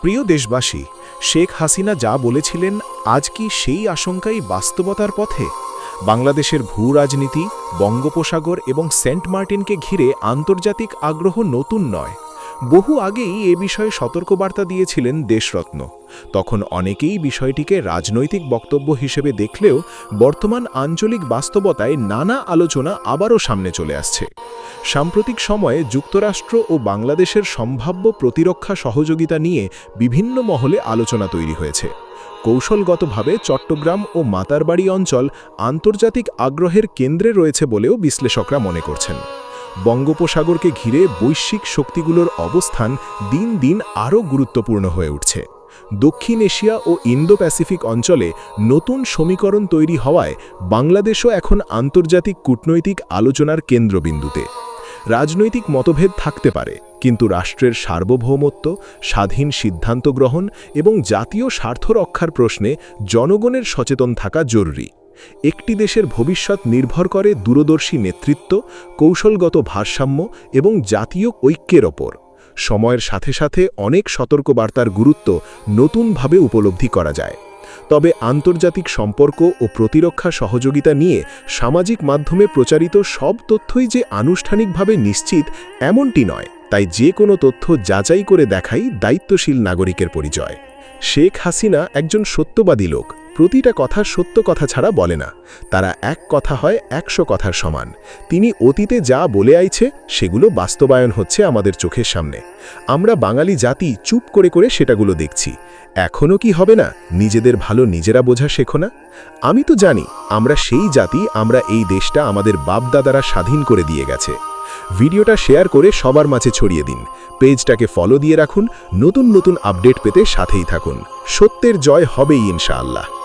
প্রিয় দেশবাসী, শেখ হাসিনা যা বলেছিলেন আজ কি সেই আশঙ্কাই বাস্তবতার পথে? বাংলাদেশের ভূ-রাজনীতি, বঙ্গোপসাগর এবং সেন্ট মার্টিনকে ঘিরে আন্তর্জাতিক আগ্রহ নতুন নয়। বহু আগেই এ বিষয়ে সতর্কবার্তা দিয়েছিলেন দেশরত্ন। তখন অনেকেই বিষয়টিকে রাজনৈতিক বক্তব্য হিসেবে দেখলেও বর্তমান আঞ্চলিক বাস্তবতায় নানা আলোচনা আবারও সামনে চলে আসছে। সাম্প্রতিক সময়ে যুক্তরাষ্ট্র ও বাংলাদেশের সম্ভাব্য প্রতিরক্ষা সহযোগিতা নিয়ে বিভিন্ন মহলে আলোচনা তৈরি হয়েছে। কৌশলগতভাবে চট্টগ্রাম ও মাতারবাড়ি অঞ্চল আন্তর্জাতিক আগ্রহের কেন্দ্রে রয়েছে বলেও বিশ্লেষকরা মনে করছেন। বঙ্গোপসাগরকে ঘিরে বৈশ্বিক শক্তিগুলোর অবস্থান দিন দিন আরও গুরুত্বপূর্ণ হয়ে উঠছে। দক্ষিণ এশিয়া ও ইন্দো প্যাসিফিক অঞ্চলে নতুন সমীকরণ তৈরি হওয়ায় বাংলাদেশও এখন আন্তর্জাতিক কূটনৈতিক আলোচনার কেন্দ্রবিন্দুতে। রাজনৈতিক মতভেদ থাকতে পারে, কিন্তু রাষ্ট্রের সার্বভৌমত্ব, স্বাধীন সিদ্ধান্ত গ্রহণ এবং জাতীয় স্বার্থ রক্ষার প্রশ্নে জনগণের সচেতন থাকা জরুরি। একটি দেশের ভবিষ্যৎ নির্ভর করে দূরদর্শী নেতৃত্ব, কৌশলগত ভারসাম্য এবং জাতীয় ঐক্যের ওপর। সময়ের সাথে সাথে অনেক সতর্কবার্তার গুরুত্ব নতুনভাবে উপলব্ধি করা যায়। তবে আন্তর্জাতিক সম্পর্ক ও প্রতিরক্ষা সহযোগিতা নিয়ে সামাজিক মাধ্যমে প্রচারিত সব তথ্যই যে আনুষ্ঠানিকভাবে নিশ্চিত এমনটি নয়, তাই যে কোনো তথ্য যাচাই করে দেখাই দায়িত্বশীল নাগরিকের পরিচয়। শেখ হাসিনা একজন সত্যবাদী লোক, প্রতিটা কথা সত্য কথা ছাড়া বলে না। তারা এক কথা হয় 100 কথার সমান। তিনি অতীতে যা বলে আইছে সেগুলো বাস্তবায়ন হচ্ছে আমাদের চোখের সামনে। আমরা বাঙালি জাতি চুপ করে করে সেটাগুলো দেখছি। এখনও কি হবে না নিজেদের ভালো নিজেরা বোঝা শেখো না? আমি তো জানি আমরা সেই জাতি, আমরা এই দেশটা আমাদের বাপদাদারা স্বাধীন করে দিয়ে গেছে। ভিডিওটা শেয়ার করে সবার মাঝে ছড়িয়ে দিন। পেজটাকে ফলো দিয়ে রাখুন। নতুন নতুন আপডেট পেতে সাথেই থাকুন। সত্যের জয় হবেই ইনশাআল্লাহ।